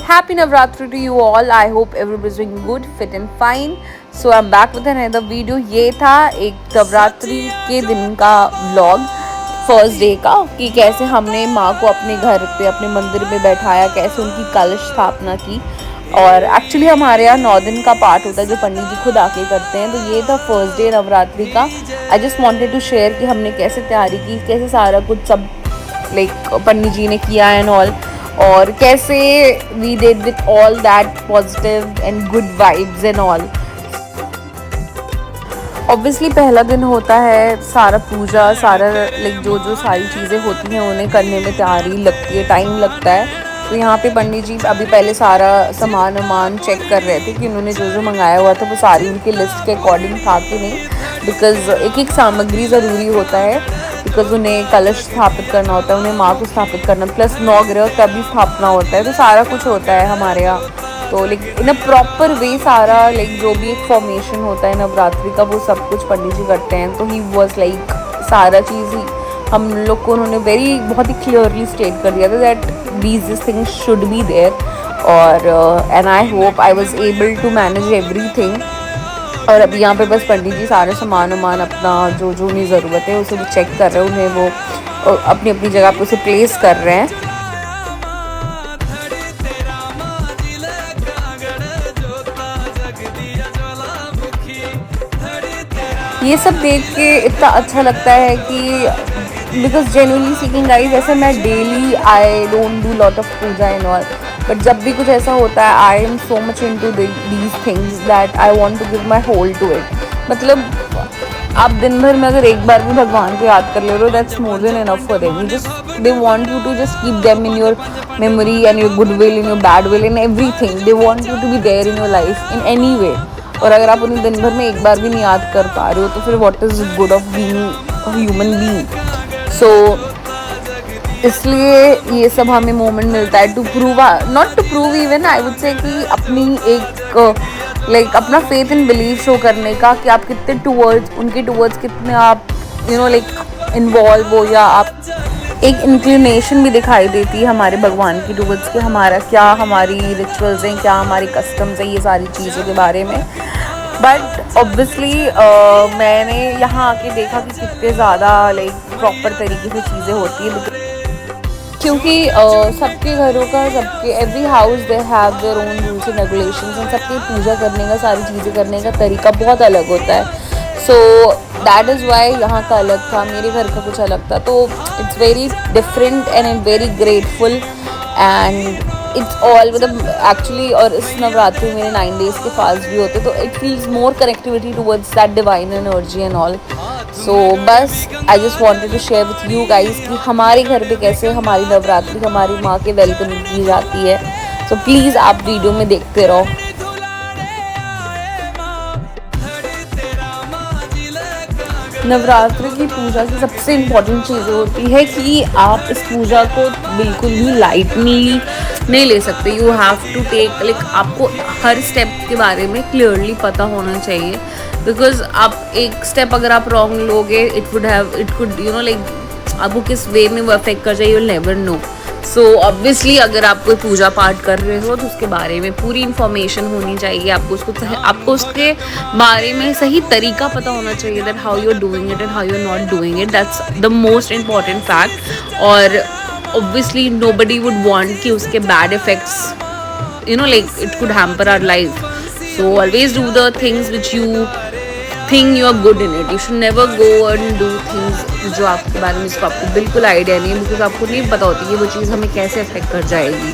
Happy Navratri to you all. I hope everybody's doing good, fit and fine. So I'm back with another video. ये था एक नवरात्रि के दिन का vlog first day का कि कैसे हमने माँ को अपने घर पे अपने मंदिर में बैठाया, कैसे उनकी कलश स्थापना की। और एक्चुअली हमारे यहाँ 9 दिन का पाठ होता है जो पंडित जी खुद आके करते हैं। तो ये था फर्स्ट डे नवरात्रि का। I just wanted to share कि हमने कैसे तैयारी की, कैसे सारा कुछ सब लाइक पंडित जी ने किया एंड ऑल, और कैसे we did with all that positive and good vibes and all. Obviously पहला दिन होता है सारा पूजा, सारा लाइक जो सारी चीज़ें होती हैं उन्हें करने में तैयारी लगती है, टाइम लगता है। तो यहाँ पे पंडित जी अभी पहले सारा सामान वामान चेक कर रहे थे कि उन्होंने जो मंगाया हुआ था वो सारी उनकी लिस्ट के अकॉर्डिंग था कि नहीं, बिकॉज़ एक एक सामग्री ज़रूरी होता है, बिकॉज उन्हें कलश स्थापित करना होता है, उन्हें माँ को स्थापित करना, प्लस नवग्रह का भी स्थापना होता है। तो सारा कुछ होता है हमारे यहाँ। तो like in a proper way सारा लाइक जो भी एक फॉर्मेशन होता है नवरात्रि का वो सब कुछ पंडित जी करते हैं। तो ही वॉज लाइक सारा चीज़ ही हम लोग को उन्होंने बहुत ही क्लियरली स्टेट कर दिया था that these things should be there, और and I hope I was able to manage everything। और अभी यहाँ पे बस पंडित जी सारे सामान अपना जो उन्हें ज़रूरत है उसे भी चेक कर रहे हैं, उन्हें वो अपनी अपनी जगह पे उसे प्लेस कर रहे हैं। ये सब देख के इतना अच्छा लगता है कि बिकॉज जेन्युइनली स्पीकिंग गाइस, ऐसे मैं daily I don't do lot of puja and all, but जब भी कुछ ऐसा होता है I am so much into these things that I want to give my whole to it. मतलब आप दिन भर में अगर एक बार भी भगवान को याद कर ले रहे हो, that's more than enough for them. They want you to just keep them in your memory and your good will, in your bad will, in everything. They want you to be there in your life in any way. और अगर आप उन्हें दिन भर में एक बार भी नहीं याद कर पा रहे हो तो फिर what is good of being a human being. So इसलिए ये सब हमें मोमेंट मिलता है to prove, not to prove even, I would say कि अपनी एक लाइक अपना फेथ एंड बिलीव शो करने का कि आप कितने उनके टूवर्ड्स कितने आप लाइक इन्वॉल्व हो, या आप एक इंक्लिनेशन भी दिखाई देती है हमारे भगवान की टूवर्ड्स कि हमारा क्या, हमारी रिचुअल्स हैं क्या, हमारी कस्टम्स हैं, ये सारी चीज़ों के बारे में। बट ऑब्वियसली मैंने यहाँ आके देखा कि कितने ज़्यादा लाइक प्रॉपर तरीके से चीज़ें होती है, क्योंकि सबके घरों का, सबके every house they have their own rules and regulations, and सबके पूजा करने का, सारी चीज़ें करने का तरीका बहुत अलग होता है। सो दैट इज़ वाई यहाँ का अलग था, मेरे घर का कुछ अलग था। तो it's very different and I very grateful and it's all मतलब एक्चुअली। और इस नवरात्रि मेरे 9 डेज़ के फास्ट भी होते, तो it feels more connectivity towards that divine energy and all. So बस I just wanted to share with you guys कि हमारे घर पे कैसे हमारी नवरात्रि हमारी माँ के वेलकम की जाती है। सो प्लीज़ आप वीडियो में देखते रहो। नवरात्रि की पूजा की सबसे इम्पॉर्टेंट चीज़ होती है कि आप इस पूजा को बिल्कुल भी लाइटली नहीं ले सकते। You have to take like आपको हर स्टेप के बारे में क्लियरली पता होना चाहिए, बिकॉज आप एक स्टेप अगर आप रॉन्ग लोगे इट कुड लाइक आपको किस वे में वो अफेक्ट कर जाए, you will never know. So obviously अगर आप कोई पूजा पाठ कर रहे हो तो उसके बारे में पूरी इन्फॉर्मेशन होनी चाहिए, आपको उसके बारे में सही तरीका पता होना चाहिए that how you are doing it and how you are not doing it, that's the most important fact. और ऑब्वियसली नोबडी वुड वांट कि उसके bad effects like it could hamper our life. So always do the things which you think you are good in it. You should never go and do things जो आपके बारे में जिसको आपको बिल्कुल idea नहीं है, बिकॉज आपको नहीं पता होती कि वो चीज़ हमें कैसे अफेक्ट कर जाएगी।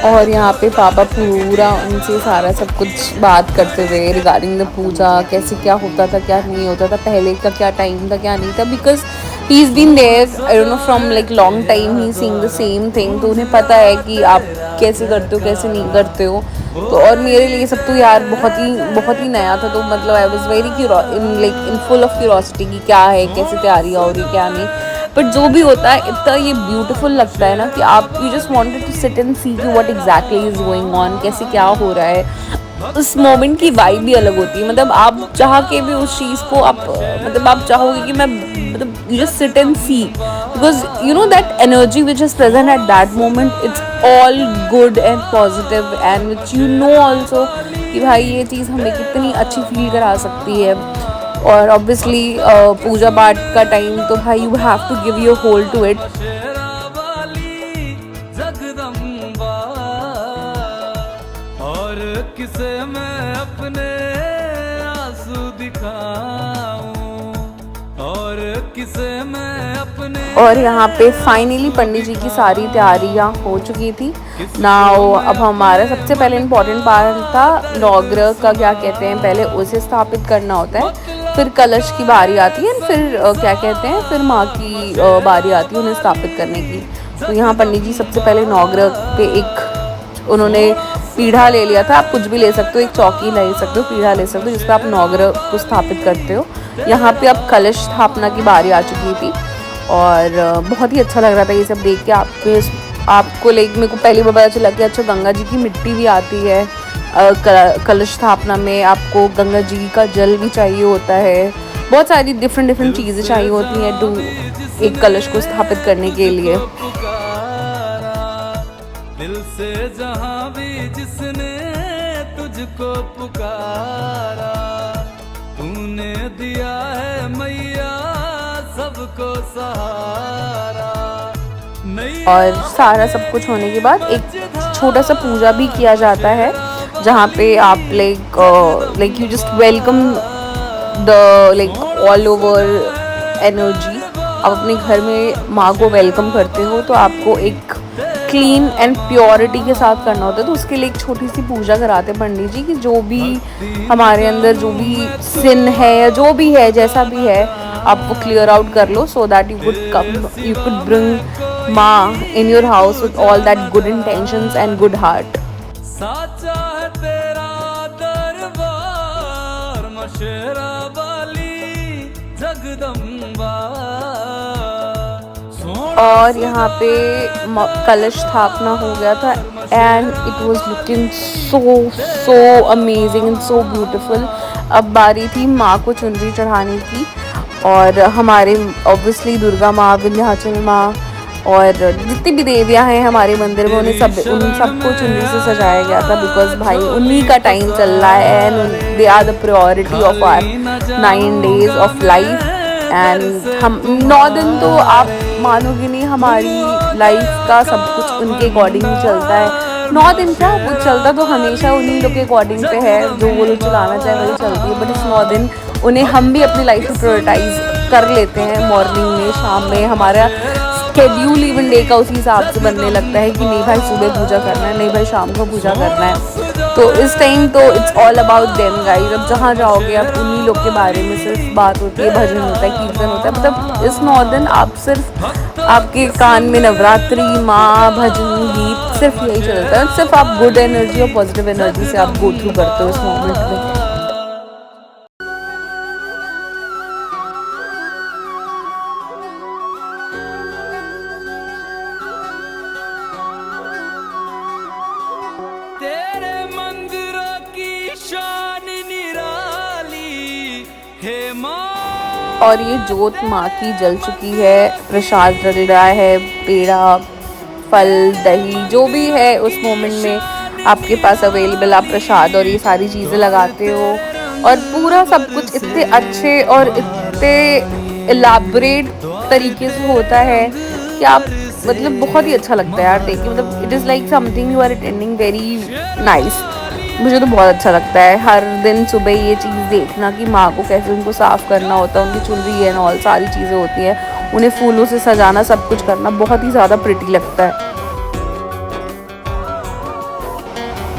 और यहाँ पे पापा पूरा उनसे सारा सब कुछ बात करते हुए रिगार्डिंग द पूजा, कैसे क्या होता था क्या नहीं होता था, पहले का क्या टाइम था क्या नहीं था, because he is been there I don't know from like long time, he seeing the same thing. तो उन्हें पता है कि आप कैसे करते हो कैसे नहीं करते हो। तो और मेरे लिए सब तो यार बहुत ही नया था, तो मतलब I was very in full of curiosity कि क्या है, कैसे तैयारियाँ हो रही क्या नहीं। बट जो भी होता है इतना ये ब्यूटीफुल लगता है ना कि आप you just wanted to sit and see कि what exactly is going on, कैसे क्या हो रहा है। उस मोमेंट की वाइब भी अलग होती है। मतलब आप चाह के भी उस चीज़ को आप मतलब आप चाहोगे कि मैं मतलब you just sit and see, because you know that energy which is present at that moment, it's all good and positive and which you know also कि भाई ये चीज़ हमें कितनी अच्छी फील करा सकती है। और ऑब्वियसली पूजा पाठ का टाइम तो भाई you have to give your whole to it. किसे मैं अपने आंसू दिखाऊं और किसे मैं अपने। और यहाँ पे फाइनली पंडित जी की सारी तैयारियाँ हो चुकी थी नाउ। अब हमारा सबसे पहले इम्पोर्टेंट पार्ट था नवग्रह का, क्या कहते हैं, पहले उसे स्थापित करना होता है, फिर कलश की बारी आती है, फिर क्या कहते हैं, फिर माँ की बारी आती है उन्हें स्थापित करने की। तो यहाँ पंडित जी सबसे पहले नवग्रह पे एक उन्होंने पीढ़ा ले लिया था। आप कुछ भी ले सकते हो, एक चौकी ले सकते हो, पीढ़ा ले सकते हो जिसपे आप नवग्रह को स्थापित करते हो। यहाँ पे अब कलश स्थापना की बारी आ चुकी थी और बहुत ही अच्छा लग रहा था ये सब देख के। आपको मेरे को पहली बार पता चला कि अच्छा गंगा जी की मिट्टी भी आती है कलश स्थापना में। आपको गंगा जी का जल भी चाहिए होता है, बहुत सारी डिफरेंट चीज़ें चाहिए होती हैं टू एक कलश को स्थापित करने के लिए। दिल से जहां भी जिसने तुझको पुकारा, तूने दिया है मैया सबको सहारा। और सारा सब कुछ होने के बाद एक छोटा सा पूजा भी किया जाता है जहाँ पे आप like you just welcome the all over energy. आप अपने घर में माँ को वेलकम करते हो तो आपको एक क्लीन एंड प्योरिटी के साथ करना होता है। तो उसके लिए एक छोटी सी पूजा कराते हैं पंडित जी कि जो भी हमारे अंदर जो भी सिन है या जो भी है जैसा भी है आप वो क्लियर आउट कर लो, so that you could bring माँ in your house with all that good intentions and good heart. साचा है तेरा दरबार मशेरा वाली जगदम्बा। और यहाँ पे कलश स्थापना हो गया था and it was looking so amazing and so beautiful. अब बारी थी माँ को चुनरी चढ़ाने की और हमारे ऑब्वियसली दुर्गा माँ, विंध्याचल माँ और जितनी भी देवियाँ हैं हमारे मंदिर में उन सबको चुनरी से सजाया गया था, बिकॉज भाई उन्हीं का टाइम चल रहा है and they are the priority of our 9 days of life. And हम 9 दिन तो आप मानोगे नहीं, हमारी लाइफ का सब कुछ उनके अकॉर्डिंग ही चलता है। 9 दिन क्या कुछ चलता तो हमेशा उन्हीं लोग के अकॉर्डिंग पे है, जो वो लोग चलाना चाहे वही चलती है। बट इस 9 दिन उन्हें हम भी अपनी लाइफ में प्रायोरिटाइज कर लेते हैं। मॉर्निंग में, शाम में हमारा शेड्यूल इवन डे का उसी हिसाब से बनने लगता है कि नहीं भाई सुबह पूजा करना है, नहीं भाई शाम को पूजा करना है। तो इस टाइम तो it's all about them guys. अब जहाँ जाओगे आप उन्हीं लोग के बारे में सिर्फ बात होती है, भजन होता है, कीर्तन होता है। मतलब इस 9 दिन आप सिर्फ आपके कान में नवरात्रि, माँ, भजन, गीत सिर्फ यही चलता है। सिर्फ आप गुड एनर्जी और पॉजिटिव एनर्जी से आप गो थ्रू करते हो इस मोमेंट में। और ये जोत माँ की जल चुकी है, प्रसाद डल रहा है, पेड़ा, फल, दही जो भी है उस मोमेंट में आपके पास अवेलेबल, आप प्रसाद और ये सारी चीज़ें लगाते हो। और पूरा सब कुछ इतने अच्छे और इतने इलाबरेट तरीके से होता है कि आप मतलब बहुत ही अच्छा लगता है यार देख के। मतलब it is like something you are attending very nice. मुझे तो बहुत अच्छा लगता है हर दिन सुबह ये चीज़ देखना कि माँ को कैसे उनको साफ़ करना होता है, उनकी चुनरी एंड ऑल सारी चीज़ें होती हैं, उन्हें फूलों से सजाना, सब कुछ करना बहुत ही ज़्यादा प्रिटी लगता है।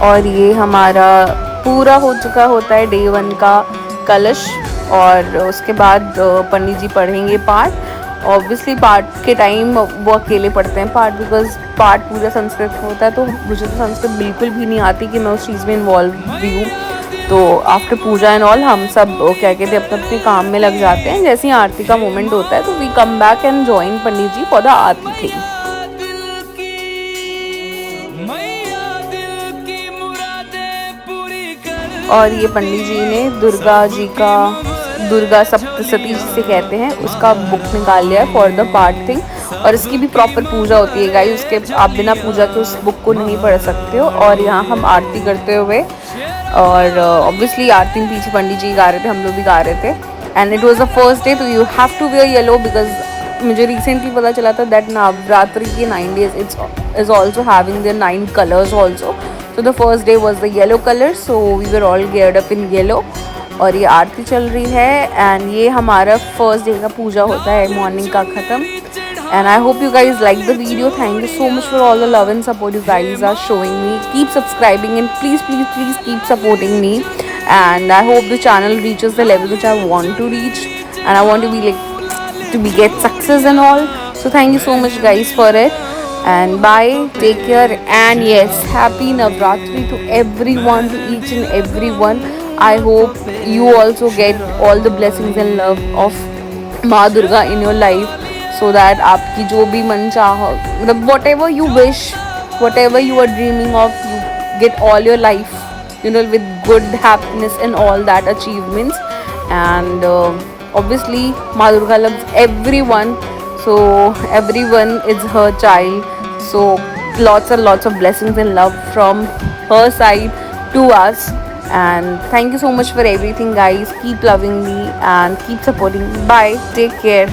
और ये हमारा पूरा हो चुका होता है डे 1 का कलश। और उसके बाद पंडित जी पढ़ेंगे पाठ। ऑब्वियसली पाठ के टाइम वो अकेले पढ़ते हैं पाठ, बिकॉज पाठ पूरा संस्कृत होता है। तो मुझे तो संस्कृत बिल्कुल भी नहीं आती कि मैं उस चीज़ में इन्वॉल्व भी हूँ। तो आफ्टर पूजा एंड ऑल हम सब क्या कहते हैं अपने अपने काम में लग जाते हैं। जैसे ही आरती का मोमेंट होता है तो we come back and join Pandit ji for the aarti थी। और ये पंडित जी ने दुर्गा जी का, दुर्गा सप्तशती जिसे कहते हैं, उसका बुक निकाल लिया है फॉर द पार्ट थिंग। और इसकी भी प्रॉपर पूजा होती है गाइस, उसके आप बिना पूजा के उस बुक को नहीं पढ़ सकते हो। और यहाँ हम आरती करते हुए, और ऑब्वियसली आरती में पीछे पंडित जी गा रहे थे, हम लोग भी गा रहे थे। And it was the first day, तो you have to wear yellow, because मुझे रिसेंटली पता चला था दैट नवरात्रि के 9 days it's is also having their 9 colors also. So the first day was the yellow color, so we were all geared up in yellow। और ये आरती चल रही है, एंड ये हमारा फर्स्ट डे का पूजा होता है मॉर्निंग का ख़त्म। And I hope you guys like the video. Thank you so much for all the love and support you guys are showing me। Keep subscribing and please keep supporting me। And I hope the channel reaches the level which I want to reach, and I want to be like get success and all। So thank you so much guys for it। And bye, take care, and yes, happy Navratri to everyone, to each and everyone। I hope you also get all the blessings and love of माँ Durga in your life, so that आपकी जो भी मन चाह, मतलब whatever you wish, whatever you are dreaming of, you get all your life, you know, with good happiness and all that achievements। And obviously माँ Durga loves everyone, so everyone is her child। So lots and lots of blessings and love from her side to us। And thank you so much for everything guys। Keep loving me and keep supporting me। Bye, take care।